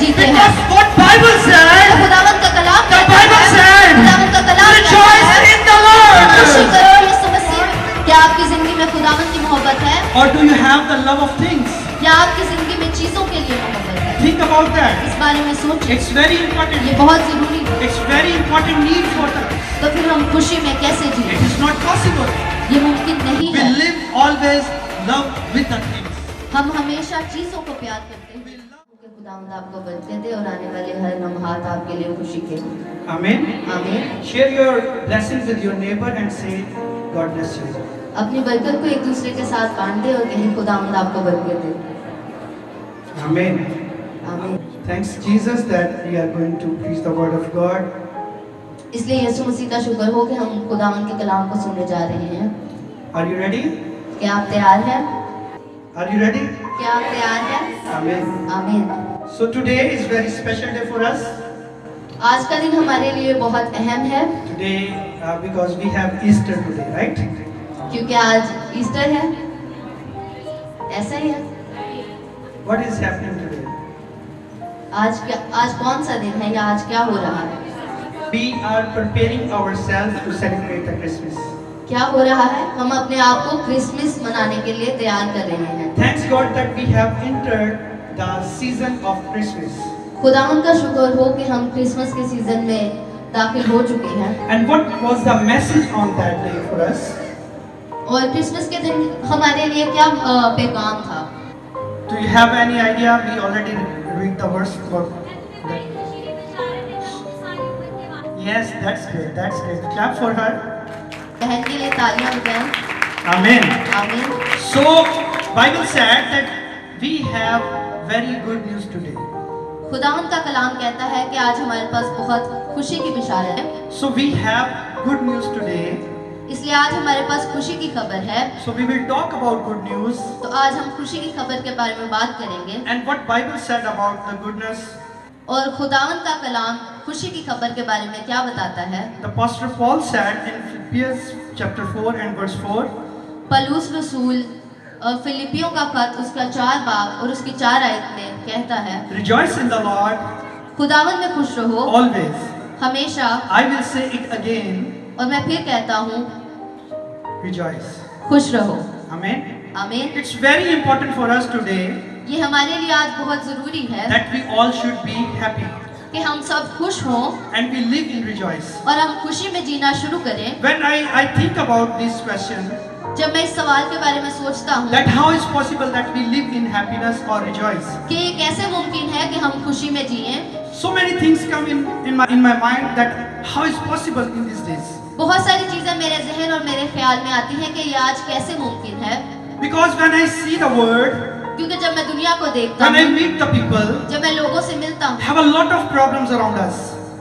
जीते हैं। Because what Bible said, खुदावंद का कलाम the कहता Bible है, said, खुदावंद का कलाम कहता rejoice है, in the खुशी Lord. करो यीशु मसीह में। क्या आपकी जिंदगी में खुदावंद की मोहब्बत है, Or do you have the love of things? या आपकी जिंदगी में चीजों के लिए मोहब्बत है? Think about that. इस बारे में सोचिए, It's very important. ये बहुत जरूरी है। It's very important need for us. तो फिर हम खुशी में कैसे It जिए? is not possible. ये मुमकिन नहीं We है। live always love with the things. हम हमेशा चीजों को प्यार करते हैं। कि खुदावंद आपको बरकत दे और आने वाले हर लम्हात आपके लिए खुशी के हों। Amen. आमीन। Share your blessings with your neighbor and say, God bless you. अपनी बरकत को एक दूसरे के साथ बांट दे और कहें खुदावंद आपको बरकत दे। Amen. आमीन। Thanks Jesus that we are going to preach the word of God. इसलिए यीशु मसीह का शुक्र हो कि हम खुदावंद के कलाम को सुनने जा रहे हैं। Are you ready? क्या आप तैयार हैं? Are you ready? क्या आप तैयार हैं? Amen. आमीन। So today is very special day for us. आज का दिन हमारे लिए बहुत अहम है Today because we have Easter today, right? क्योंकि आज ईस्टर है। ऐसा ही है। What is happening today? आज कौन सा दिन है या आज क्या हो रहा है? We are preparing ourselves to celebrate the Christmas. क्या हो रहा है? हम अपने आप को क्रिसमस मनाने के लिए तैयार कर रहे हैं। Thanks God that we have entered the season of Christmas. खुदावंद का शुक्र हो कि हम क्रिसमस के सीजन में दाखिल हो चुके हैं। And what was the message on that day for us? और क्रिसमस के दिन हमारे लिए क्या पैगाम था? Do you have any idea? We already read the verse for that. Yes, that's great. That's great. Clap for her. बहन के लिए तालियां बजाएं। Amen. आमीन। So, Bible said that we have very good news today. खुदावंद का कलाम कहता है कि आज हमारे पास बहुत खुशी की बिशारत है। So we have good news today. इसलिए आज हमारे पास खुशी की खबर है। So we will talk about good news तो आज हम खुशी की खबर के बारे में बात करेंगे and what Bible said about the goodness. और खुदावंद का कलाम खुशी की खबर के बारे में क्या बताता है। The Apostle Paul said in Philippians chapter 4 and verse 4. Palus रसूल फिलिपियों का खत उसका 4 बाब और उसकी 4 आयत में कहता है, Rejoice in the Lord खुदावंद में खुश रहो always. हमेशा। I will say it again. और मैं फिर कहता हूँ, Rejoice. खुश रहो। Amen. आमीन। It's very important for us today ये हमारे लिए आज बहुत जरूरी है that we all should be happy कि हम सब खुश हों and we live in rejoice. और हम खुशी में जीना शुरू करें। When I think about this question, जब मैं इस सवाल के बारे में सोचता हूँ that how is possible that we live in happiness or rejoice? कि ये कैसे मुमकिन है कि हम खुशी में जिएं, So many things come in my mind that how is possible in these days? बहुत सारी चीजें मेरे जहन और मेरे ख्याल में आती हैं कि ये आज कैसे मुमकिन है। Because when I see the world, क्योंकि जब मैं दुनिया को देखता when I हूँ, meet the people, जब मैं लोगों से मिलता हूँ, have a lot of problems around us.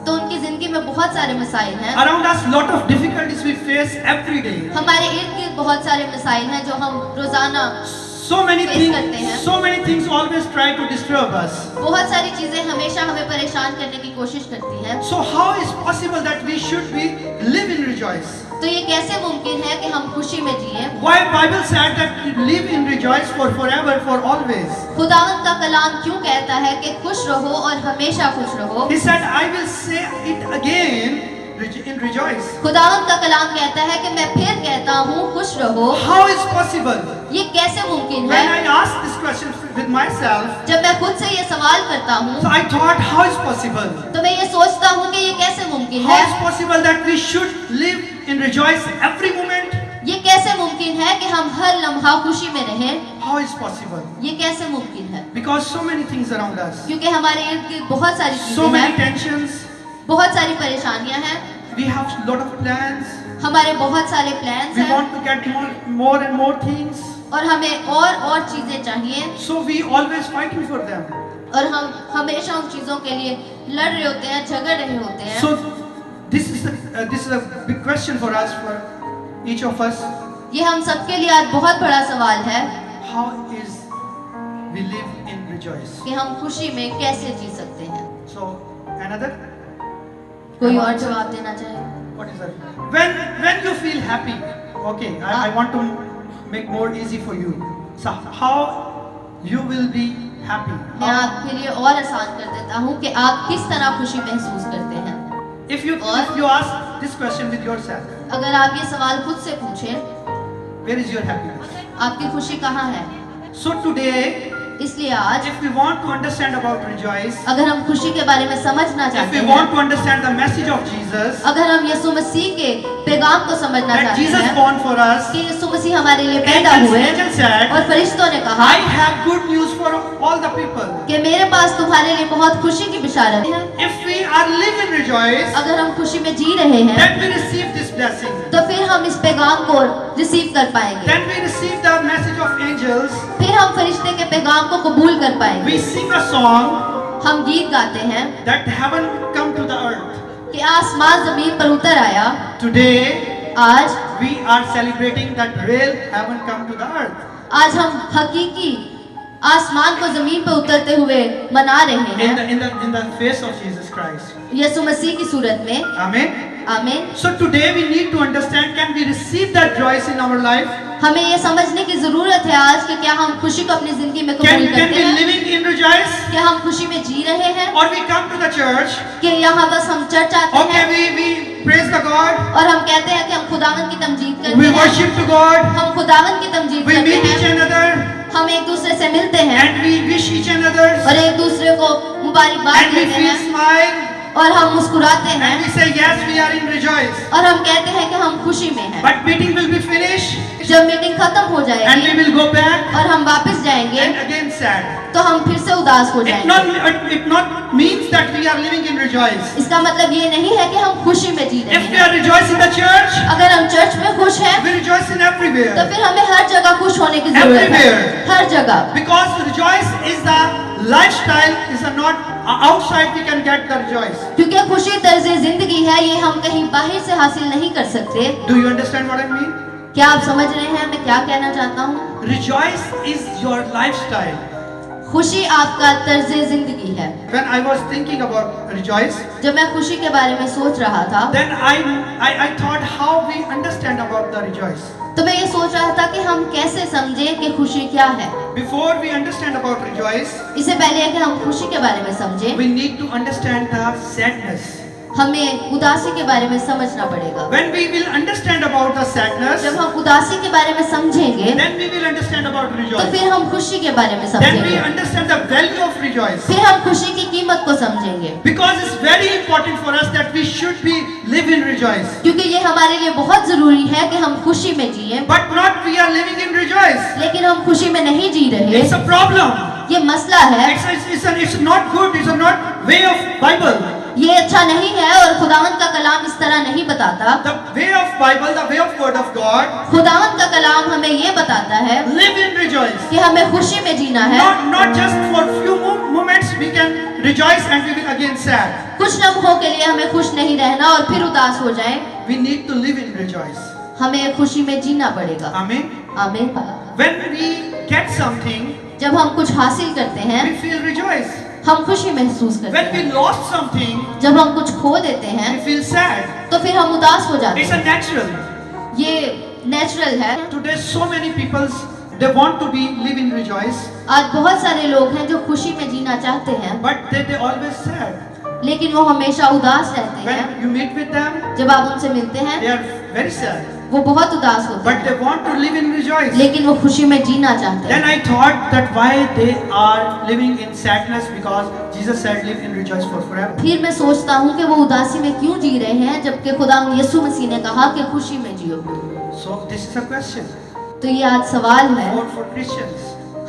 तो उनकी जिंदगी में बहुत सारे मसाइल हैं। Around us, lot of difficulties we face every day. हमारे इर्द गिर्द बहुत सारे मसाइल हैं जो हम रोजाना So many Face करते हैं। things always try to disturb us. बहुत सारी चीजें हमेशा हमें परेशान करने की कोशिश करती हैं। So how is possible that we should be live in rejoice? तो ये कैसे मुमकिन है कि हम खुशी में जिएं? Why Bible said that we live in rejoice for forever, for always? खुदावंद का कलाम क्यों कहता है कि खुश रहो और हमेशा खुश रहो? He said, I will say it again in rejoice. खुदावंद का कलाम कहता है कि मैं फिर कहता हूँ खुश रहो। How is possible? ये कैसे मुमकिन When है? I asked this question with myself, जब मैं खुद से ये सवाल करता हूँ so I thought, how is possible? तो मैं ये सोचता हूँ कि ये कैसे मुमकिन How है? is possible that we should live in rejoice every moment? ये कैसे मुमकिन है कि हम हर लम्हा खुशी में रहें? How is possible? ये कैसे मुमकिन है? Because so many things around us, क्योंकि हमारे इर्द गिर्द बहुत सारी so चीजें many हैं, tensions, बहुत सारी परेशानियां हैं, we have lot of plans, हमारे बहुत सारे प्लान्स we हैं want to get more and more things, और हमें और चीजें चाहिए so we always fighting for them. और हम हमेशा उन चीजों के लिए लड़ रहे होते हैं, झगड़ रहे होते हैं। So this is a big question for us, for each of us. ये हम सबके लिए आज बहुत बड़ा सवाल है How is we live in rejoice? कि हम खुशी में कैसे जी सकते हैं। So another, कोई और जवाब देना चाहे? what is that? When you feel happy, okay, I want to make more easy for you. So how you will be happy? मैं आपके लिए और आसान कर देता हूँ कि आप किस तरह खुशी महसूस करते हैं। If you ask this question with yourself, अगर आप ये सवाल खुद से पूछें, where is your happiness? आपकी खुशी कहाँ है? So today, इसलिए आज if we want to understand about rejoice, अगर हम खुशी के बारे में समझना if चाहते we हैं, want to understand the message of Jesus, अगर हम यीशु मसीह के पैगाम को समझना that चाहते Jesus हैं born for us, कि यीशु मसीह हमारे लिए पैदा हुए, angels said, और फरिश्तों ने कहा I have good news for all the people. कि मेरे पास तुम्हारे लिए बहुत खुशी की बिशारत है। If we are living rejoice, अगर हम खुशी में जी रहे हैं then we receive this blessing. तो फिर हम इस पैगाम को रिसीव कर पाएंगे, Then we receive the message of angels. फिर हम फरिश्ते के पैगाम को कबूल कर पाएंगे। We sing a song हम गीत गाते हैं that heaven come to the earth. कि आसमान जमीन पर उतर आया। Today आज we are celebrating that real heaven come to the earth. आज हम हकीकी आसमान को जमीन पर उतरते हुए मना रहे हैं In the face of Jesus Christ. यीशु मसीह की सूरत में। Amen. आमीन। So today we need to understand, can we receive that joy in our life? हमें ये समझने की जरूरत है आज कि क्या हम खुशी को अपनी जिंदगी में Can कबूल we करते हैं, living in rejoice? क्या हम खुशी में जी रहे हैं, Or we come to the church, कि यहाँ बस हम चर्च आते okay, हैं we praise the God, और हम कहते हैं कि हम खुदावन की तमजीद we करते हैं, worship to God, हम खुदावन की तमजीद we करते meet each हैं, another, हम एक दूसरे से मिलते हैं and we wish each another, और एक दूसरे को मुबारकबाद and we देते feel हैं smile, और हम मुस्कुराते हैं and we say yes, we are in rejoice. और हम कहते हैं कि हम खुशी में हैं। But meeting will be finished, जब मीटिंग खत्म हो and we जाएगी will go back, और हम वापस जाएंगे and again sad. तो हम फिर से उदास हो जाएंगे। It not means that we are living in rejoice. इसका मतलब ये नहीं है कि हम खुशी में जी रहे If we हैं। are rejoicing in the church, अगर हम चर्च में खुश हैं we rejoice in तो everywhere. फिर हमें हर जगह खुश होने की जरूरत है, Everywhere. हर जगह। Because rejoice is the lifestyle, is a not outside we can get the rejoice. क्योंकि खुशी तर्ज जिंदगी है, ये हम कहीं बाहर से हासिल नहीं कर सकते। Do you understand what I mean? क्या आप समझ रहे हैं मैं क्या कहना चाहता हूँ? Rejoice is your lifestyle. खुशी आपका तर्ज जिंदगी है। When I was thinking about rejoice, जब मैं खुशी के बारे में सोच रहा था then I thought how we understand about the rejoice. तो मैं ये सोच रहा था कि हम कैसे समझें कि खुशी क्या है। Before we understand about rejoice, इससे पहले कि हम खुशी के बारे में समझें, we need to understand the sadness. हमें उदासी के बारे में समझना पड़ेगा। When we will understand about the sadness, जब हम उदासी के बारे में समझेंगे then we will understand about तो rejoice. फिर हम खुशी के बारे में Then we समझेंगे, understand the value of rejoice. फिर हम खुशी की कीमत को समझेंगे। Because it's very important for us that we should be live in rejoice. क्योंकि ये हमारे लिए बहुत जरूरी है कि हम खुशी में जिए, But not we are living in rejoice. लेकिन हम खुशी में नहीं जी रहे। It's a problem. ये मसला है, It's not good. It's not way of Bible. ये अच्छा नहीं है और खुदावंद का कलाम इस तरह नहीं बताता। The way of Bible, the way of Word of God, खुदावंद का कलाम हमें ये बताता है live in rejoice. कि हमें खुशी में जीना है। Not just for few moments we can rejoice and we will again sad. कुछ लम्हों के लिए हमें खुश नहीं रहना और फिर उदास हो जाएं। We need to live in rejoice. हमें खुशी में जीना पड़ेगा। Amen. आमीन। When we get something, जब हम कुछ हासिल करते हैं we feel rejoice. हम खुशी महसूस करते When we हैं। lost something, जब हम कुछ खो देते हैं we feel sad. तो फिर हम उदास हो जाते It's a हैं। natural. ये नेचुरल है। Today so many people they want to be live in rejoice, आज बहुत सारे लोग हैं जो खुशी में जीना चाहते हैं, but they always sad. लेकिन वो हमेशा उदास रहते हैं। When you meet with them, जब आप उनसे मिलते हैं they are very sad. वो बहुत उदास होते But हैं, they want to live in rejoice. लेकिन वो खुशी में जीना चाहते Then हैं। I thought that why they are living in sadness, because Jesus said live in rejoice for forever. फिर मैं सोचता हूँ कि वो उदासी में क्यों जी रहे हैं जबकि खुदा यीशु मसीह ने कहा कि खुशी में जियो। So this is a question तो ये आज सवाल है for Christians,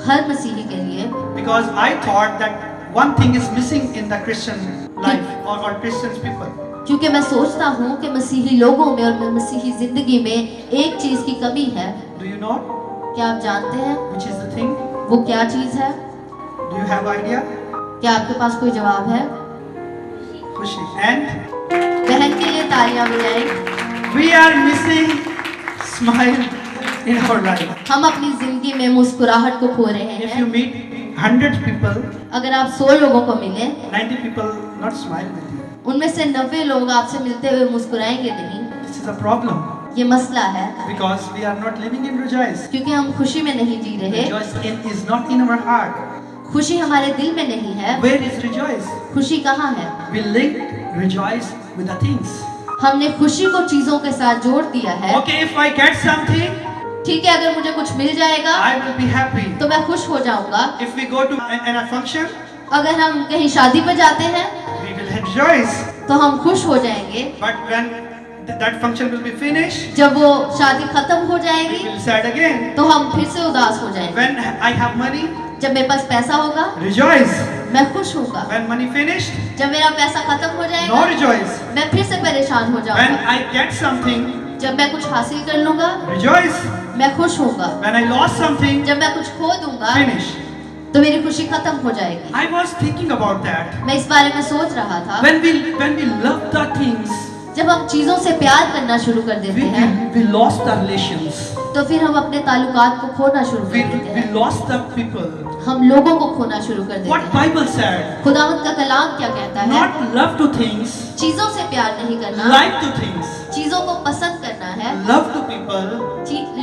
हर मसीही के लिए, because I thought that one thing is missing in the Christian life or Christians people. क्योंकि मैं सोचता हूँ कि मसीही लोगों में और मसीही जिंदगी में एक चीज की कमी है। Do you know क्या आप जानते हैं which is the thing? वो क्या चीज है? Do you have idea? क्या आपके पास कोई जवाब है? Khushi. And बहन के लिए तालियां बजाएं। we are missing smile in our life. हम अपनी जिंदगी में मुस्कुराहट को खो रहे If you हैं। meet 100 people, अगर आप 100 लोगों को मिले, 90 people not smile with you. उनमें से 90 लोग आपसे मिलते हुए मुस्कुराएंगे नहीं। This is a problem, ये मसला है because we are not living in rejoice. क्योंकि हम खुशी में नहीं जी रहे। Rejoice is not in our heart. खुशी हमारे दिल में नहीं है, where is rejoice? खुशी कहाँ है? We link rejoice with the things. हमने खुशी को चीजों के साथ जोड़ दिया है। Okay, if I get something, ठीक है, अगर मुझे कुछ मिल जाएगा I will be happy. तो मैं खुश हो जाऊंगा। If we go to a function, अगर हम कहीं शादी पर जाते हैं we will rejoice. तो हम खुश हो जाएंगे। But when that function will be finished, जब वो शादी खत्म हो we जाएगी will sad again. तो हम फिर से उदास हो जाएंगे। When I have money, जब मेरे पास पैसा होगा rejoice. मैं खुश होगा। When money finished, जब मेरा पैसा खत्म हो no जाएगा rejoice. मैं फिर से परेशान हो When जाऊंगा। I get something, जब मैं कुछ हासिल कर लूंगा rejoice. मैं खुश होऊंगा। When I lost something, जब मैं कुछ खो दूंगा finish. तो मेरी खुशी खत्म हो जाएगी। I was thinking about that. मैं इस बारे में सोच रहा था। When we love the things, जब हम चीजों से प्यार करना शुरू कर देते हैं we lost the relations. तो फिर हम अपने ताल्लुकात को खोना शुरू कर देते We हैं। lost the people. हम लोगों को खोना शुरू कर देते What हैं। Bible said? खुदावंत का कलाम क्या कहता है? Not love to things, चीजों से प्यार नहीं करना, like to things, चीजों को पसंद करना है, love to people,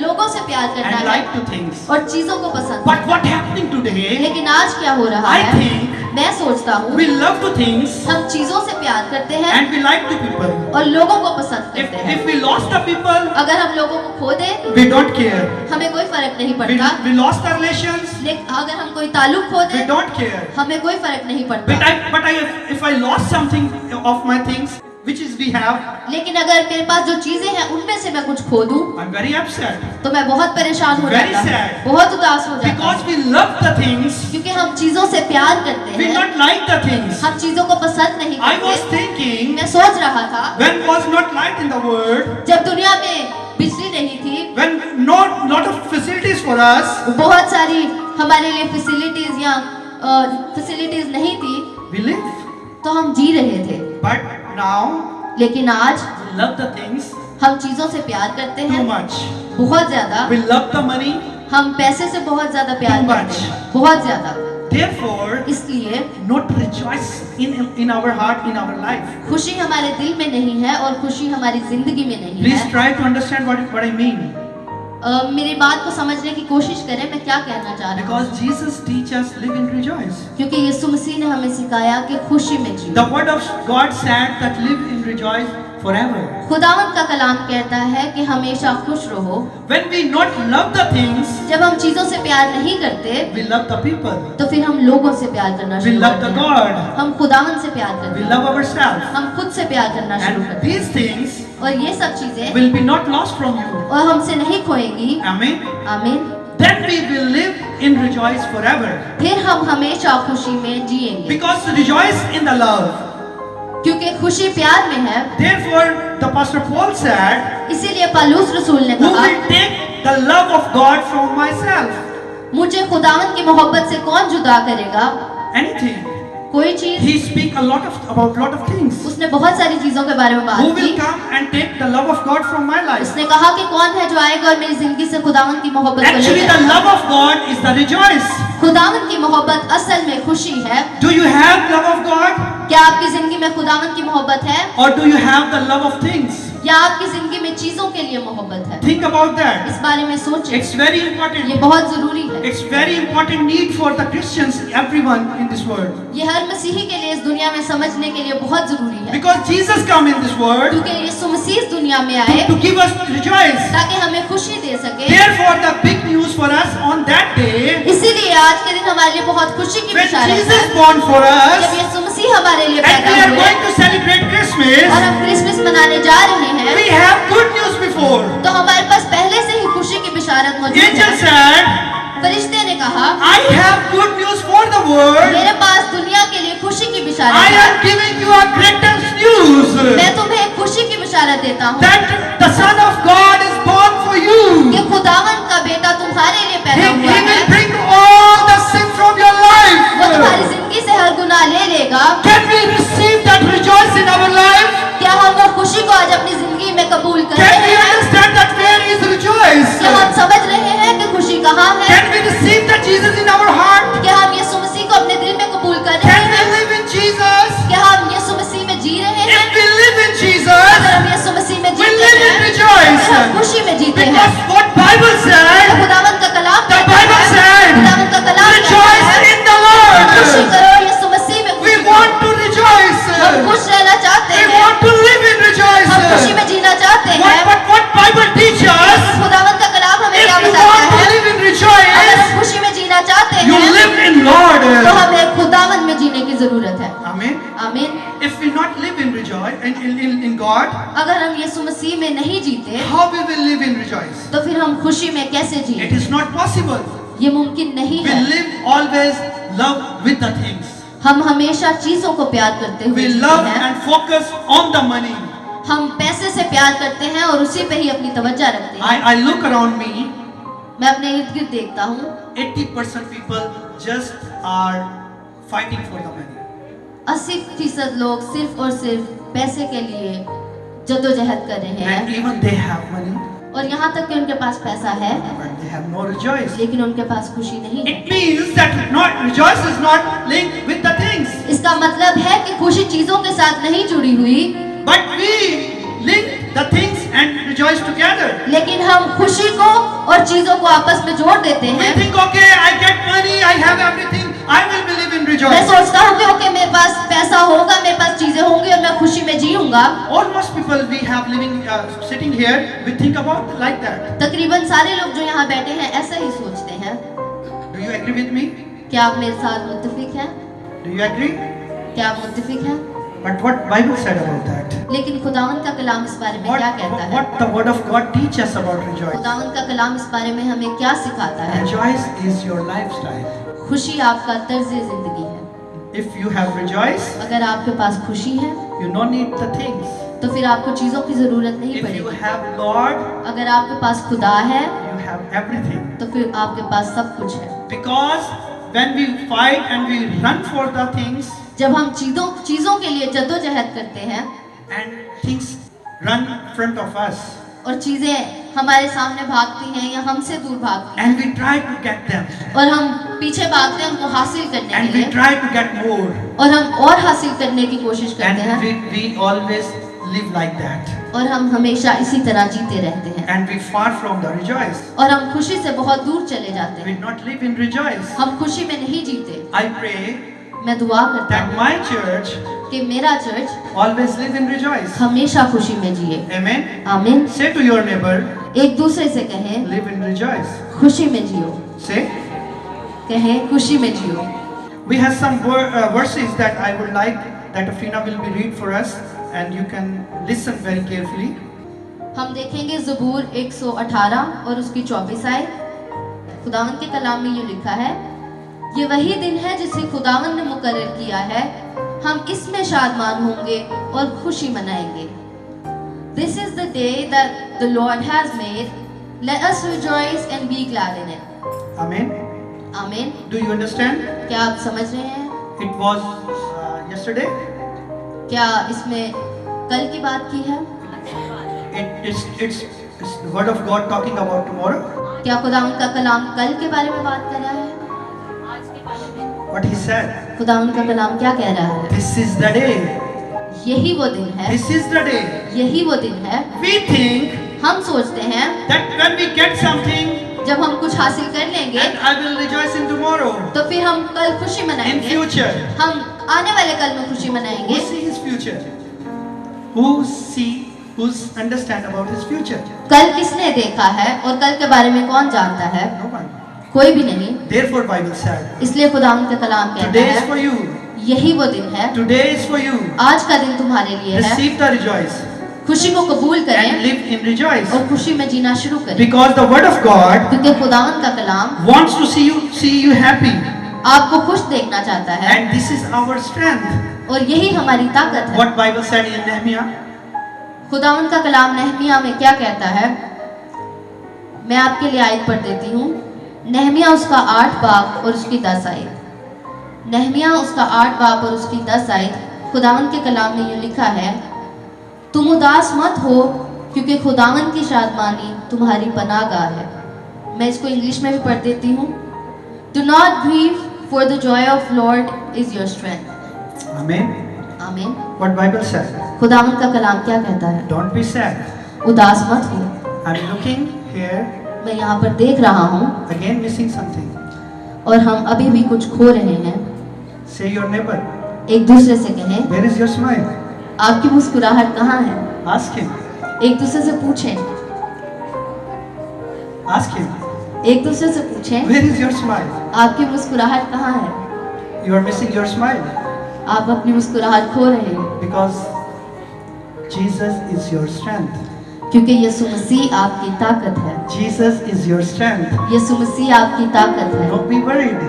लोगों से प्यार करना and है like to things. और चीजों को पसंद But करना what happening है। today? लेकिन आज क्या हो रहा I है? think मैं सोचता हूँ we love to things हम चीजों से प्यार करते हैं and we like to people. और लोगों को पसंद करते हैं। If we lost the people, अगर हम लोगों को खो दें we don't care. हमें कोई फर्क नहीं We, पड़ता, we lost the relations, लेकिन अगर हम कोई ताल्लुक खो we दें don't care. हमें कोई फर्क नहीं But पड़ता। if I lost something of my things, which is we have, लेकिन अगर मेरे पास जो चीजें हैं उनमें से मैं कुछ खो दूं I'm very upset. तो मैं बहुत परेशान हो Very जाता हूँ, sad. बहुत उदास हो जाता Because हूँ, we love the things, क्योंकि हम चीजों से प्यार करते we हैं, not like the things. हम चीजों को पसंद नहीं I was करते। thinking, मैं सोच रहा था when was not light in the world, जब दुनिया में बिजली नहीं थी, when not lot of facilities for us, बहुत सारी हमारे लिए फैसिलिटीज या फैसिलिटीज नहीं थी we live. तो हम जी रहे थे। But now लेकिन आज we love the things हम चीजों से प्यार करते too हैं much. बहुत ज्यादा। We love the money. हम पैसे से बहुत ज्यादा प्यार Too करते much. हैं, बहुत ज्यादा। Therefore, इसलिए not rejoice in our heart, in our life. खुशी हमारे दिल में नहीं है और खुशी हमारी जिंदगी में नहीं Please है। try to understand what I mean. मेरी बात को समझने की कोशिश करें मैं क्या कहना चाह रहा हूँ। Because Jesus teaches us live in rejoice. क्योंकि यीशु मसीह ने हमें सिखाया कि खुशी में जियो। The word of God said that live in rejoice forever. खुदावंत का कलाम कहता है कि हमेशा खुश रहो। When we not love the things, जब हम चीजों से प्यार नहीं करते we love the people. तो फिर हम लोगों से प्यार करना We शुरू love करते the हैं। God. हम खुदावंत से प्यार करते We हैं, love ourselves. हम खुद से प्यार करना शुरू And करते हैं these things और ये सब चीजें will be not lost from you. और हमसे नहीं खोएंगी। Amen. आमीन। Then we will live in rejoice forever. फिर हम हमेशा खुशी में जिएंगे Because rejoice in the love. क्योंकि खुशी प्यार में है। Therefore, the Pastor Paul said, इसीलिए पौलुस रसूल ने who कहा will take the love of God from myself? मुझे खुदावंत की मोहब्बत से कौन जुदा करेगा? Anything. कोई चीज। He speak about lot of things. उसने बहुत सारी चीजों के बारे में बात Who की। will come and take the love of God from my life? उसने कहा कि कौन है जो आएगा और मेरी जिंदगी से खुदावंत की मोहब्बत को ले Actually, the जाएगा। love of God is the rejoice. खुदावंत की मोहब्बत असल में खुशी है। Do you have love of God, क्या आपकी जिंदगी में खुदावंत की मोहब्बत है or do you have the love of things? या आपकी जिंदगी में चीजों के लिए मोहब्बत है? Think about that. इस बारे में सोचें। It's very ये important. बहुत जरूरी है। It's very important need for the Christians, everyone in this world. ये हर मसीही के लिए इस दुनिया में समझने के लिए बहुत जरूरी है। Because Jesus come in this world क्योंकि यीशु मसीह इस दुनिया में आए to give us rejoice. ताकि हमें खुशी दे सके। Therefore, the big news for us on that day, इसीलिए आज के दिन हमारे लिए बहुत खुशी की when बिशारत है। Jesus born for us, जब यीशु मसीह हमारे लिए and we पैदा are हुए going to celebrate और Christmas, हम क्रिसमस मनाने जा रहे हैं we have good news before. तो हमारे पास पहले से ही खुशी की बिशारत मौजूद Angel है। said, फरिश्ते ने कहा I have good news for the world. मेरे पास दुनिया के लिए खुशी की I बिशारत है। am giving you a greatest news मैं तुम्हें एक खुशी की बिशारत देता हूँ that the Son of God is born for you. कि खुदावंत का बेटा तुम्हारे लिए He पैदा हुआ will है। bring all the sin from your वो तुम्हारी life. जिंदगी से हर गुनाह ले लेगा। Can we receive that rejoice in our life? क्या हम वो खुशी को आज अपनी जिंदगी में कबूल कर Can रहे we हैं? understand that where is rejoice? क्या हम समझ रहे हैं कि खुशी कहाँ है? Can we receive that Jesus in our heart? क्या हम यीशु मसीह को अपने दिल में कबूल कर रहे Can we हैं? live in Jesus? क्या हम यीशु मसीह में जी रहे हैं? If we live in अगर Jesus, हम यीशु मसीह में we जीते live in हैं rejoice. तो हम खुशी में जीते हैं। Because what Bible तो said, खुदावंत का कलाम the कहता Bible है, said, खुदावंत का कलाम rejoice in the खुशी Lord. करो यीशु मसीह में We खुशी want करो। to rejoice. हम खुश रहना चाहते We हैं, want to live in rejoice. हम खुशी में जीना चाहते हैं। What Bible teaches, खुदावंद का कलाम हमें if क्या you बताता want to है? live in अगर rejoice, हम खुशी में जीना चाहते you हैं live in Lord. तो हमें खुदावंद में जीने की जरूरत है। Amen. आमीन। If we not live in rejoice in God, अगर हम यीशु मसीह में नहीं जीते how we will live in rejoice? तो फिर हम खुशी में कैसे It जिए? is not possible. ये मुमकिन नहीं We है। live always love with the things. हम हमेशा चीजों को प्यार करते हुए We जीते love हैं। and focus on the money. हम पैसे से प्यार करते हैं और उसी पे ही अपनी तवज्जो रखते हैं। I look around me. मैं अपने इर्द गिर्द देखता हूँ 80% people just are fighting for the money. 80% लोग सिर्फ और सिर्फ पैसे के लिए जद्दोजहद कर रहे And हैं even they have money, और यहाँ तक कि उनके पास पैसा है but they have no rejoice. लेकिन उनके पास खुशी नहीं है। It means that not rejoice is not linked with the things, इसका मतलब है कि खुशी चीजों के साथ नहीं जुड़ी हुई, but we link the things and rejoice together. लेकिन हम खुशी को और चीजों को आपस में जोड़ देते We हैं। think, okay, I get money, I have everything, I will believe in मैं rejoice. सोचता हूँ कि ओके मेरे पास पैसा होगा, मेरे पास चीजें होंगी और मैं खुशी में जीऊंगा। Almost people we have living, sitting here, we think about like that. तकरीबन सारे लोग जो यहाँ बैठे हैं ऐसा ही सोचते हैं। Do you agree with me? क्या आप मेरे साथ मुत्तफिक हैं? Do you agree? क्या आप मुत्तफिक हैं? But what Bible said about that? लेकिन खुदावंद का कलाम इस बारे में क्या कहता है? What the word of God teaches about rejoice? खुदावंद का कलाम इस बारे में हमें क्या सिखाता है? Rejoice is your lifestyle. खुशी आपका तर्ज जिंदगी है। If you have rejoice, अगर आपके पास खुशी है you don't need the things. तो फिर आपको चीजों की जरूरत नहीं If you पड़ेगी। have Lord, अगर आपके पास खुदा है you have everything. तो फिर आपके पास सब कुछ है। Because when we fight and we run for the things जब हम चीजों के लिए जद्दोजहद करते हैं and things run in front of us और चीजें हमारे सामने भागती हैं या हमसे दूर भागती हैं and we try to get them और हम पीछे भागते हैं उनको हासिल करने and के we लिए try to get more और हम और हासिल करने की कोशिश करते हैं and we always live like that और हम हमेशा इसी तरह जीते रहते हैं and we far from the rejoice. और हम खुशी से बहुत दूर चले जाते We हैं। not live in rejoice. हम खुशी में नहीं जीते। I pray मैं दुआ करता that हूँ my church कि मेरा church always live in rejoice. हमेशा खुशी में जिए। Amen. आमीन। Say to your neighbor, एक दूसरे से कहें live in rejoice. खुशी में जियो। Say. कहें खुशी में जियो। We have some verses that I would like that Afrina will be read for us and you can listen very carefully. हम देखेंगे ज़बूर 118 और उसकी 24 आयत। खुदावंद के कलाम में ये लिखा है, ये वही दिन है जिसे खुदावंद ने मुकर्रर किया है, हम इसमें शादमान होंगे और खुशी मनाएंगे। This is the day that the Lord has made. Let us rejoice and be glad in it. Amen. आमीन। Do you understand? क्या आप समझ रहे हैं? It was yesterday. क्या इसमें कल की बात की है? It's the word of God talking about tomorrow. क्या खुदावंद का कलाम कल के बारे में बात कर रहा है? What he said. खुदावंद का कलाम क्या कह रहा है? This is the day. यही वो दिन है। This is the day. यही वो दिन है। We think हम सोचते हैं that when we get something, जब हम कुछ हासिल कर लेंगे and I will rejoice in tomorrow. तो फिर हम कल खुशी In मनाएंगे। future. हम आने वाले कल में खुशी Who मनाएंगे। see his future? Who's understand about his future? कल किसने देखा है और कल के बारे में कौन जानता है? No one. कोई भी नहीं। Therefore Bible said, इसलिए खुदावंद का कलाम कहता today is for है you. यही वो दिन है। Today is for you. आज का दिन तुम्हारे लिए है। Receive the rejoice खुशी को कबूल and करें live in rejoice. और खुशी में जीना शुरू करें, Because the word of God क्योंकि खुदावंद का कलाम wants to see you happy. आपको खुश देखना चाहता है And this is our strength. और यही हमारी ताकत है। What Bible said in Nehemiah? खुदावंद का कलाम नहमिया में क्या कहता है? मैं आपके लिए आयत पढ़ देती हूँ। नहमिया उसका 8 बाब और उसकी 10 आयत। नहमिया उसका 8 बाब और उसकी 10 आयत। खुदावंद के कलाम में यूँ लिखा है, तुम उदास मत हो क्योंकि खुदावंद की शादमानी तुम्हारी पनाहगाह है। मैं इसको इंग्लिश में भी पढ़ देती हूँ। Do not grieve, for the joy of Lord is your strength. Amen. आमीन। What Bible said? खुदावंद का कलाम क्या कहता है? Don't be sad. उदास मत हो। I'm looking here मैं यहाँ पर देख रहा हूँ, again missing something. और हम अभी भी कुछ खो रहे हैं। Say your neighbor, एक दूसरे से कहें, where is your smile? आपकी मुस्कुराहट कहाँ है? Ask him. एक दूसरे से पूछें, Ask him. एक दूसरे से पूछें, Where is your smile? आपकी मुस्कुराहट कहाँ है? You are missing your smile आप अपनी मुस्कुराहट खो रहे हैं because Jesus is your strength. क्योंकि यीशु मसीह आपकी ताकत है। Jesus is your strength. यीशु मसीह आपकी ताकत है। Don't be worried.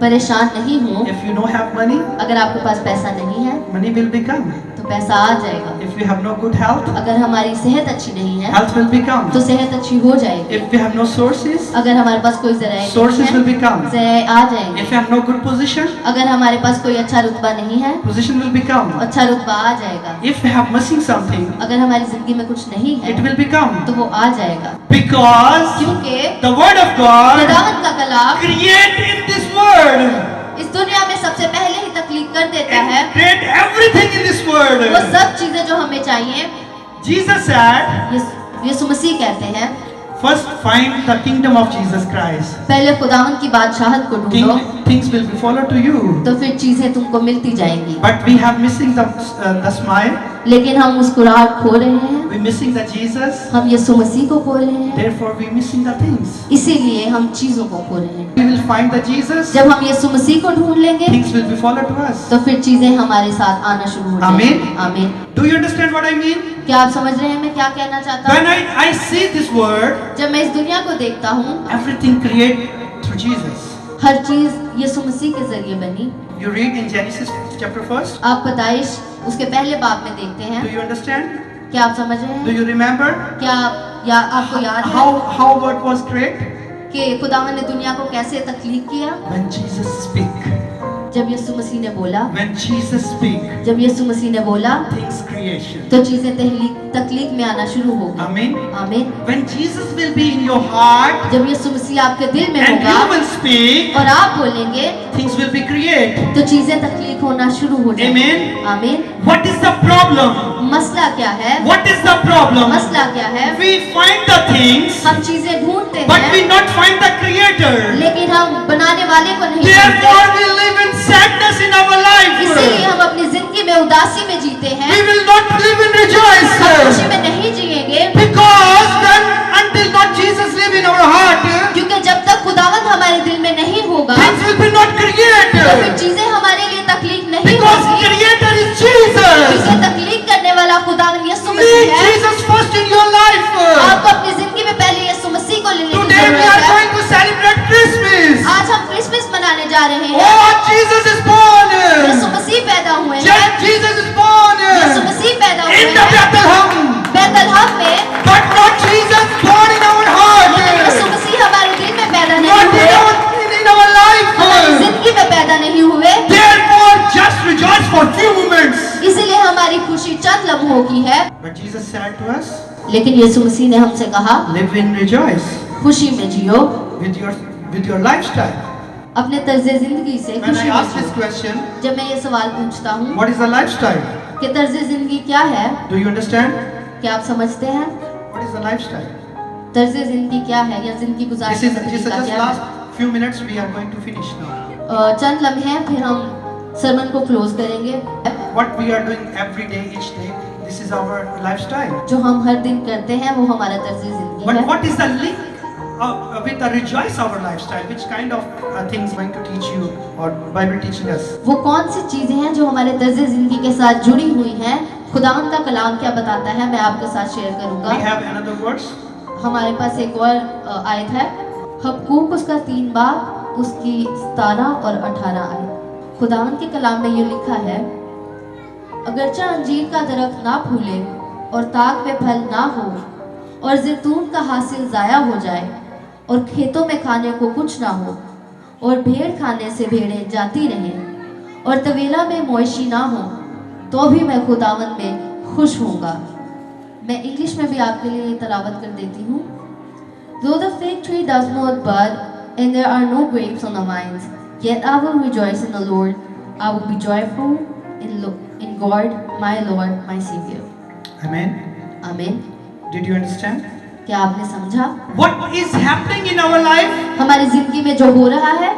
परेशान नहीं हो। If you don't have money, अगर आपके पास पैसा नहीं है money will become. तो पैसा आ जाएगा। If you have no good health, अगर हमारी सेहत अच्छी नहीं है health will become. तो सेहत अच्छी हो जाएगी। If we have no sources, अगर हमारे पास कोई ज़राए sources नहीं will है become. ज़राए आ जाएंगे। If you have no good position, अगर हमारे पास कोई अच्छा रुतबा नहीं है position will become. अच्छा रुतबा आ जाएगा। If we have missing something, अगर हमारी जिंदगी में कुछ नहीं है it will become. तो वो आ जाएगा Because क्योंकि the word of God खुदावंद का कलाम create in this world इस दुनिया में सबसे पहले ही तख्लीक कर देता है and create everything in this वो world. सब चीजें जो हमें चाहिए। Jesus said, यीशु मसीह कहते हैं first find the kingdom of Jesus Christ. पहले खुदावंद की बादशाहत को ढूंढो Things will be follow to you. तो फिर चीजें तुमको मिलती जाएंगी। But we have missing the smile. लेकिन हम मुस्कुराहट खो रहे हैं, We missing the Jesus. हम यीशु मसीह को खो रहे हैं, Therefore we missing the things. इसीलिए हम चीजों को खो रहे हैं। We will find the Jesus. जब हम यीशु मसीह को ढूंढ लेंगे Things will be follow to us. तो फिर चीजें हमारे साथ आना शुरू हो जाएंगी। आमीन। आमीन। Do you understand what I mean? क्या आप समझ रहे हैं मैं क्या कहना चाहता When हूँ? I see this word, जब मैं इस दुनिया को देखता हूँ everything create through Jesus. हर चीज यीशु मसीह के जरिए बनी। You read in Genesis chapter 1. आप पैदाइश उसके पहले बाब में देखते Do हैं। you understand? क्या आप समझ रहे Do हैं? you remember क्या आपको याद है how word was created? कि खुदावन ने दुनिया को कैसे तख्लीक किया? When Jesus speak. जब यीशु मसीह ने बोला, When Jesus speak, जब यीशु मसीह ने बोला things creation. तो चीजें तख्लीक में आना शुरू हो गई। Amen. आमीन। When Jesus will be in your heart जब यीशु मसीह आपके दिल में and you होगा will speak, और आप बोलेंगे things will be created. तो चीजें तख्लीक होना शुरू हो जाएंगी। Amen. आमीन। What is the problem? मसला क्या है? What is the problem? मसला क्या है? We find the things, हम चीजें ढूंढते but we हैं not find the creator. लेकिन हम बनाने वाले को नहीं Therefore ढूंढते। we live in sadness in our life. इसीलिए हम अपनी जिंदगी में उदासी में जीते हैं। We will not live in rejoice. हम खुशी में नहीं जिएंगे Because when until not Jesus live in our heart, क्योंकि जब तक खुदावंद हमारे दिल में नहीं होगा things will be not तो फिर created. चीजें हमारे लिए तख्लीक नहीं Because होगी creator is Jesus. क्योंकि तख्लीक करने वाला खुदावंद यीशु Need मसीह है। Jesus first in your life. आपको अपनी जिंदगी में पहले यीशु मसीह को लेने की Today we are जरूरत है। going to celebrate Christmas. आज हम क्रिसमस मनाने जा रहे हैं। Oh, Jesus is born. यीशु मसीह पैदा हुए हैं। Jesus is born यीशु मसीह पैदा हुए in the हैं Bethlehem. बैतलहम में। But not Jesus born in our heart. यीशु मसीह हमारे दिल में पैदा नहीं Not हुए, in our हमारी life. जिंदगी में पैदा नहीं हुए। Therefore, just rejoice for few moments. इसीलिए हमारी खुशी चंद लम्हों की है। But Jesus said to us, लेकिन यीशु मसीह ने हमसे कहा live in rejoice खुशी में जियो, with your lifestyle. अपने तर्ज जिंदगी से When खुशी I में ask this जियो। question, जब मैं ये सवाल पूछता हूँ what is the lifestyle? कि तर्ज जिंदगी क्या है, Do you understand? क्या आप समझते हैं? What is the lifestyle? तर्ज जिंदगी क्या है या जिंदगी गुजारने This का is तरीका just क्या last है? few minutes we are going to finish now. चंद लम्हे फिर हम सरमन को क्लोज करेंगे। What we are doing every day, each day, this is our lifestyle. जो हम हर दिन करते हैं वो हमारा तर्ज जिंदगी But है। what is the link with the rejoice our lifestyle? Which kind of things going to teach you or Bible teaching us? वो कौन सी चीजें हैं जो हमारे तर्ज जिंदगी के साथ जुड़ी हुई हैं? खुदावंद का कलाम क्या बताता है मैं आपके साथ शेयर We करूंगा। have another verse. हमारे पास एक और आयत है, हबक्कूक उसका 3 बाब उसकी 17 और 18 आयत। खुदावंद के कलाम में ये लिखा है, अगरचे अंजीर का दरख्त ना फूले और ताक में फल ना हो और जैतून का हासिल ज़ाया हो जाए और खेतों में खाने को कुछ ना हो और भेड़ खाने से भेड़ें जाती रहें और तवेला में मवेशी ना हो तो भी मैं खुदावंद में खुश होऊंगा। मैं इंग्लिश में भी आपके लिए तलावत कर देती हूँ। Though the fig tree does not bud and there are no grapes on the vines, yet I will rejoice in the Lord. I will be joyful in God, my Lord, my Savior. Amen. Amen. Did you understand? क्या आपने समझा? What is happening in our life? हमारी जिंदगी में जो हो रहा है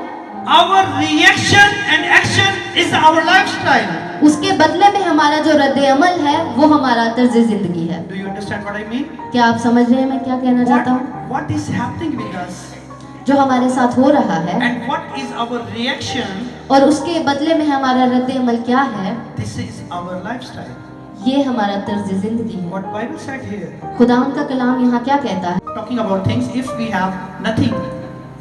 our reaction and action is our lifestyle. उसके बदले में हमारा जो रद्द अमल है वो हमारा तर्ज जिंदगी है। Do you understand what I mean? क्या आप समझ रहे हैं मैं क्या कहना चाहता हूँ? What is happening with us? जो हमारे साथ हो रहा है And what is our reaction? और उसके बदले में हमारा रद्द अमल क्या है, This is our lifestyle. ये हमारा तर्ज जिंदगी है। What Bible said here, खुदावंद का कलाम यहाँ क्या कहता है? talking about things, if we have nothing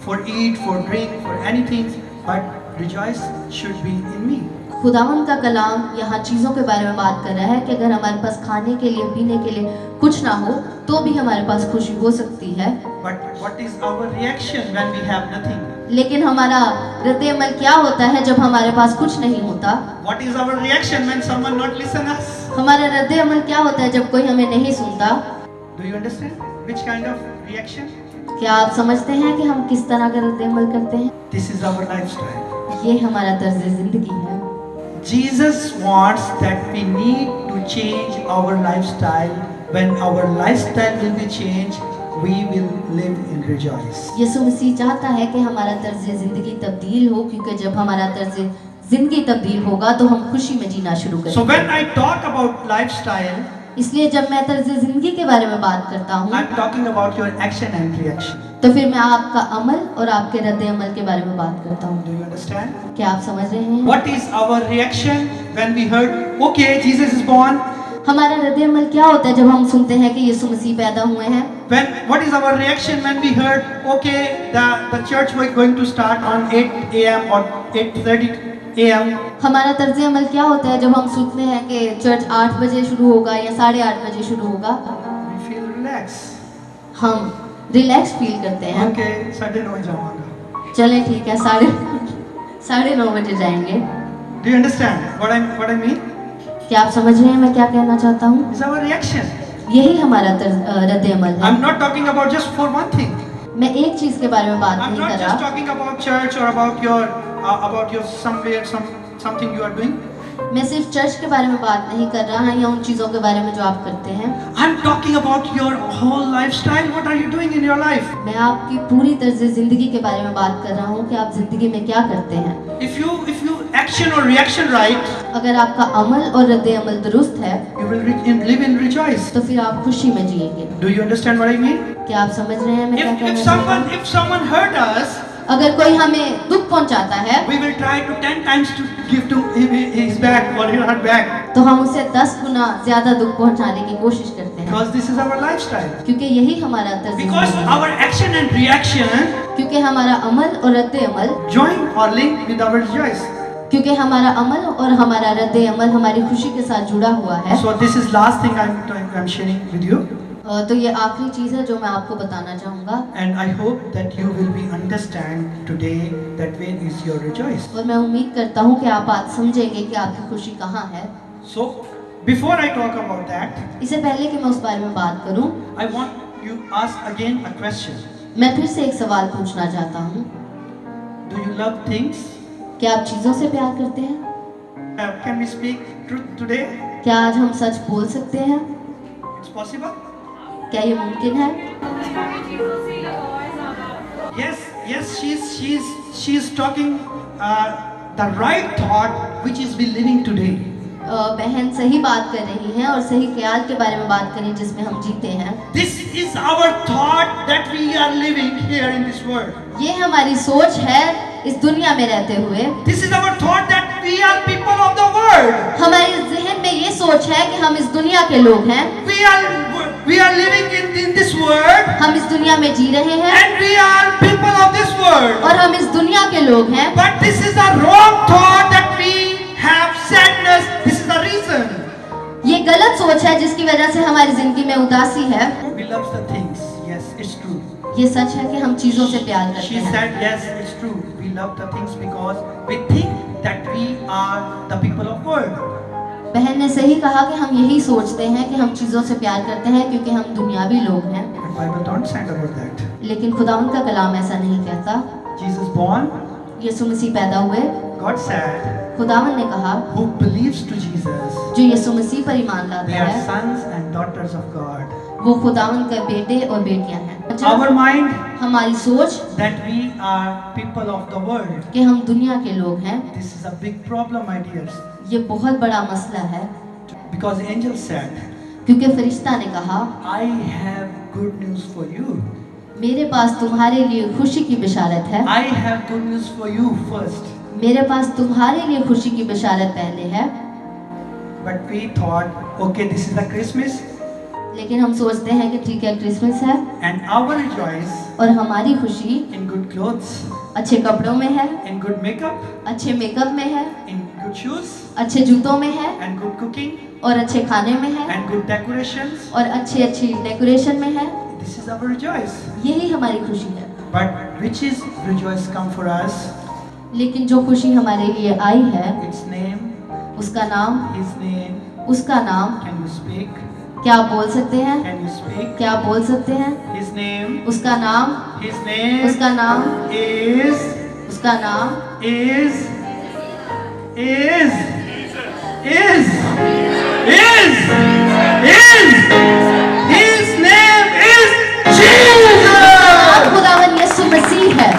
for eat, for drink, for anything, but rejoice should be in me. खुदावंद का कलाम यहाँ चीज़ों के बारे में बात कर रहा है कि अगर हमारे पास खाने के लिए पीने के लिए कुछ ना हो तो भी हमारे पास खुशी हो सकती है। But what is our reaction when we have nothing? लेकिन हमारा रद्द अमल क्या होता है जब हमारे पास कुछ नहीं होता? What is our reaction when someone not listen us? हमारा रद्द अमल क्या होता है जब कोई हमें नहीं सुनता? Do you understand? Which kind of reaction? क्या आप समझते हैं कि हम किस तरह का रद्द अमल करते हैं? This is our lifestyle. ये हमारा तर्ज जिंदगी है। Jesus wants that we need to change our lifestyle. When our lifestyle will be changed, we will live in rejoice. यीशु मसीह चाहता है कि हमारा तर्ज जिंदगी तब्दील हो, क्योंकि जब हमारा तर्ज जिंदगी तब्दील होगा तो हम खुशी में जीना शुरू So करेंगे। when I talk about lifestyle, इसलिए जब मैं तर्ज जिंदगी के बारे में बात करता हूँ I'm talking about your action and reaction. तो फिर मैं आपका अमल और आपके रद्द अमल के बारे में बात करता हूँ। Do you understand? क्या आप समझ रहे हैं? What is our reaction when we heard, okay, Jesus is born? हमारा रद्द अमल क्या होता है जब हम सुनते हैं कि यीशु मसीह पैदा हुए हैं? What is our reaction when we heard, okay, the church was going to start on 8 a.m. or 8:30 a.m. हमारा तर्ज अमल क्या होता है जब हम सुनते हैं कि चर्च 8 बजे शुरू होगा या 8:30 बजे शुरू होगा? We feel relaxed. हम रिलैक्स फील करते हैं। Okay, 9:30 जाऊंगा. चलें ठीक है, 9:30 बजे जाएंगे। Do you understand what I mean? क्या आप समझ रहे हैं मैं क्या कहना चाहता हूँ? It's our reaction. यही हमारा रद्द अमल है। I'm not talking about just for one thing. मैं एक चीज के बारे में बात I'm नहीं not कर just रहा। talking about church or about your something you are doing. मैं सिर्फ चर्च के बारे में बात नहीं कर रहा या उन चीजों के बारे में जो आप करते हैं। I'm talking about your whole lifestyle. What are you doing in your life? मैं आपकी पूरी तर्ज जिंदगी के बारे में बात कर रहा हूँ कि आप जिंदगी में क्या करते हैं। If you action or reaction right, अगर आपका अमल और रद्द अमल दुरुस्त है you will live in rejoice. तो फिर आप खुशी में जिएंगे। Do you understand what I mean? क्या आप समझ रहे हैं मैं क्या कहना If चाहता हूँ? someone hurt us, अगर कोई हमें दुख पहुंचाता है we will try to 10 times to give to his back or her back, तो हम उसे 10 गुना ज्यादा दुख पहुंचाने की कोशिश करते हैं, because this is our lifestyle. क्योंकि यही हमारा तर्ज Because जिंदगी है। our action and reaction क्योंकि हमारा अमल और रद्द अमल join or link with our rejoice. क्योंकि हमारा अमल और हमारा रद्द अमल हमारी खुशी के साथ जुड़ा हुआ है। So this is last thing I'm sharing with you, तो ये आखिरी चीज है जो मैं आपको बताना चाहूँगा and I hope that you will be understand today that where is your rejoice. और मैं उम्मीद करता हूँ कि आप आज समझेंगे कि आपकी खुशी कहाँ है। So before I talk about that, इससे पहले कि मैं उस बारे में बात करूँ, I want you ask again a question. मैं फिर से एक सवाल पूछना चाहता हूँ। Do you love things? क्या आप चीज़ों से प्यार करते हैं? Can we speak truth today? क्या आज हम सच बोल सकते हैं? It's possible? क्या ये मुमकिन है? Yes, she's talking the right thought which is we living today. बहन सही बात कर रही हैं और सही ख्याल के बारे में बात करें जिसमें हम जीते हैं। This is our thought that we are living here in this world. ये हमारी सोच है इस दुनिया में रहते हुए। This is our thought that we are people of the world. हमारे जहन में ये सोच है कि हम इस दुनिया के लोग हैं। We are living in this world. हम इस दुनिया में जी रहे हैं And we are people of this world. और हम इस दुनिया के लोग हैं। But this is a wrong thought that we have sadness. This is the reason. ये गलत सोच है जिसकी वजह से हमारी जिंदगी में उदासी है। We love the things. Yes, it's true. ये सच है कि हम चीजों से प्यार करते She हैं। said, yes, it's true. We love the things because we think that we are the people of world. बहन ने सही कहा कि हम यही सोचते हैं कि हम चीजों से प्यार करते हैं क्योंकि हम दुनियावी लोग हैं। But Bible don't say about that. लेकिन खुदावंद का कलाम ऐसा नहीं कहता। Jesus born, यीशु मसीह पैदा हुए, God said, खुदावंद ने कहा who believes to Jesus, जो यीशु मसीह पर ईमान they लाता are है sons and daughters of God. वो खुदावंद के बेटे और बेटियां हैं। वजह, our mind, हमारी सोच that we are people of the world. कि हम दुनिया के लोग हैं, This is a big problem, my dears. ये बहुत बड़ा मसला है। Because angel said, क्योंकि फरिश्ता ने कहा, I have good news for you. मेरे पास तुम्हारे लिए खुशी की बिशारत है। I have good news for you first. मेरे पास तुम्हारे लिए खुशी की बिशारत पहले है। But we thought, okay, this is a Christmas, लेकिन हम सोचते हैं कि ठीक है, क्रिसमस है and our rejoice और हमारी खुशी in good clothes, अच्छे कपड़ों में है, in good makeup, अच्छे मेकअप में है, in good shoes, अच्छे जूतों में है and good cooking, और अच्छे खाने में है and good decorations. और अच्छी डेकोरेशन में है। This is our rejoice. यही हमारी खुशी है। But which is rejoice come for us? लेकिन जो खुशी हमारे लिए आई है, Its name, उसका नाम, His name. उसका नाम, Can you speak? क्या आप बोल सकते हैं? Can you speak? क्या आप बोल सकते हैं? His name. उसका नाम, His name उसका नाम, is उसका नाम is is is His name is Jesus. खुदावन यीशु मसीह है।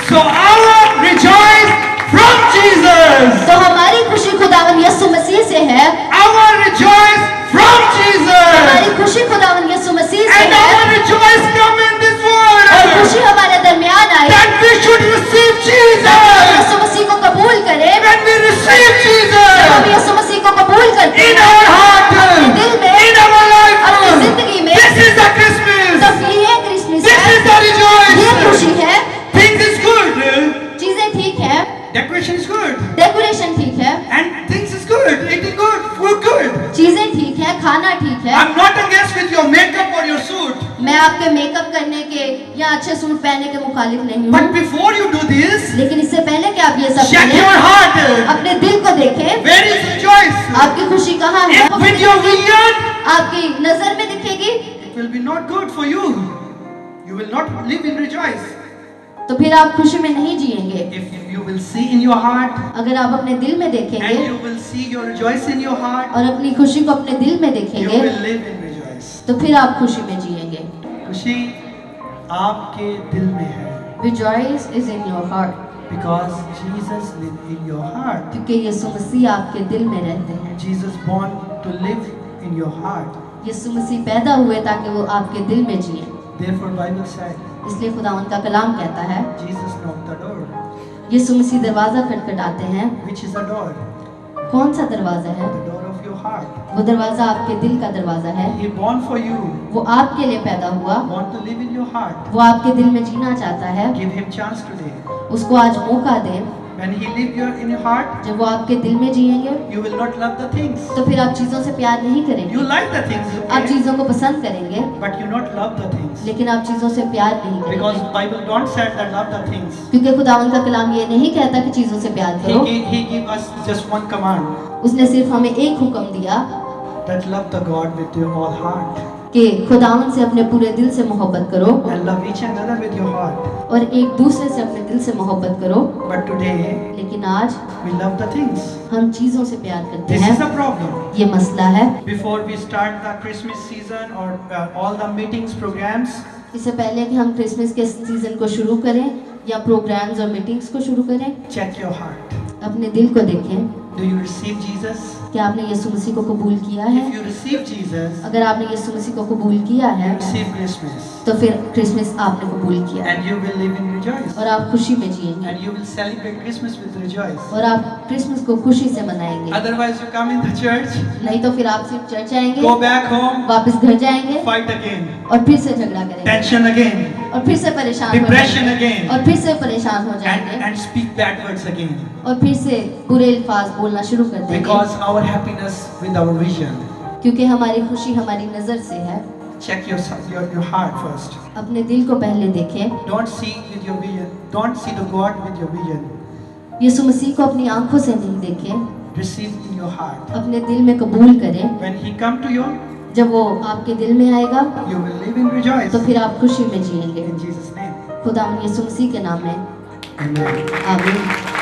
So our rejoice from Jesus. तो हमारी खुशी खुदावन यीशु मसीह से है। Our rejoice from Jesus. हमारी खुशी खुदावन यीशु मसीह से And है our rejoice come in this और world. खुशी हमारे दरमियान आई। That we should receive हम Jesus. यीशु मसीह को कबूल करें। When we receive जब हम Jesus यीशु मसीह को कबूल करते in हैं our heart, अपने दिल में, in our अपनी life, जिंदगी में, this is the तो Christmas. ये क्रिसमस This है, is the ये खुशी rejoice. है। Things is good. चीजें ठीक है, Decoration is good. डेकोरेशन ठीक है, And things is good. Eating good. Food good. चीजें ठीक है, खाना ठीक है। I'm not against with your makeup or your suit. मैं आपके मेकअप करने के या अच्छे सूट पहनने के मुखालिफ नहीं But हूँ, before you do this, लेकिन इससे पहले कि आप ये सब check करें, your heart. अपने दिल को देखें। Where is rejoice? आपकी खुशी कहाँ है? If with your vision, आपकी नजर में दिखेगी it will be not good for you. You will not live in rejoice. तो फिर आप खुशी में नहीं जिएंगे। If you will see in your heart, अगर आप अपने दिल में देखेंगे and you will see your rejoice in your heart, और अपनी खुशी को अपने दिल में you देखेंगे, will live in rejoice. तो फिर आप खुशी में जिएंगे। खुशी आपके दिल में है. Rejoice is in your heart, Because Jesus lives in your heart. क्योंकि यीशु मसीह आपके दिल में रहते हैं। Jesus born to live in your heart. यीशु मसीह पैदा हुए ताकि वो आपके दिल में जिए। Therefore Bible said, इसलिए खुदावंद का कलाम कहता है, Jesus knocked the door. यीशु मसीह दरवाजा खटखटाते हैं। Which is the door? कौन सा दरवाजा है? The door of your heart. वो दरवाजा आपके दिल का दरवाजा है। He born for you. वो आपके लिए पैदा हुआ, Want to live in your heart. वो आपके दिल में जीना चाहता है। Give him chance today. उसको आज मौका दें। When he live in your heart, जब वो आपके दिल में जिएंगे, you will not love the things. तो फिर आप चीजों से प्यार नहीं करेंगे। You like the things, आप okay? चीजों को पसंद करेंगे, But you not love the things. लेकिन आप चीजों से प्यार नहीं Because करेंगे। Bible don't say that love the things. क्योंकि खुदावंद का कलाम ये नहीं कहता कि चीजों से प्यार करो। He give us just one command. उसने सिर्फ हमें एक हुक्म दिया That love the God with your all heart. कि खुदावंद से अपने पूरे दिल से मोहब्बत करो And love each another with your heart. और एक दूसरे से अपने दिल से मोहब्बत करो। But today, लेकिन आज we love the things. हम चीजों से प्यार करते This is हैं। a problem. ये मसला है। Before we start the Christmas season or all the meetings, programs, इससे पहले कि हम क्रिसमस के सीजन को शुरू करें या प्रोग्राम्स और मीटिंग्स को शुरू करें, check your heart. अपने दिल को देखें। Do you receive Jesus? क्या आपने यीशु मसीह को कबूल किया है? If you receive Jesus, अगर आपने यीशु मसीह को कबूल किया है, you receive Christmas. तो फिर क्रिसमस आपने कबूल किया And you will live in rejoice. और आप खुशी में जिएंगे And you will celebrate Christmas with rejoice. और आप क्रिसमस को खुशी से मनाएंगे। Otherwise, you come in the church, नहीं तो फिर आप सिर्फ चर्च आएंगे, go back home, वापस घर जाएंगे fight again, और फिर से झगड़ा करेंगे tension again, और फिर से परेशान हो depression जाएंगे again, और फिर से परेशान हो जाएंगे and speak bad words again. और फिर से बुरे अल्फाज बोलना शुरू कर देंगे, Because our happiness with our vision. क्योंकि हमारी खुशी हमारी नजर से है। Check your heart first. अपने दिल को पहले देखें। Don't see with your vision. Don't see the God with your vision. यीशु मसीह को अपनी आंखों से नहीं देखें, Receive in your heart. अपने दिल में कबूल करें। When He come to you, जब वो आपके दिल में आएगा you will live in rejoice. तो फिर आप खुशी में जिएंगे। In Jesus' name. खुदा यीशु मसीह के नाम में Amen. आमीन।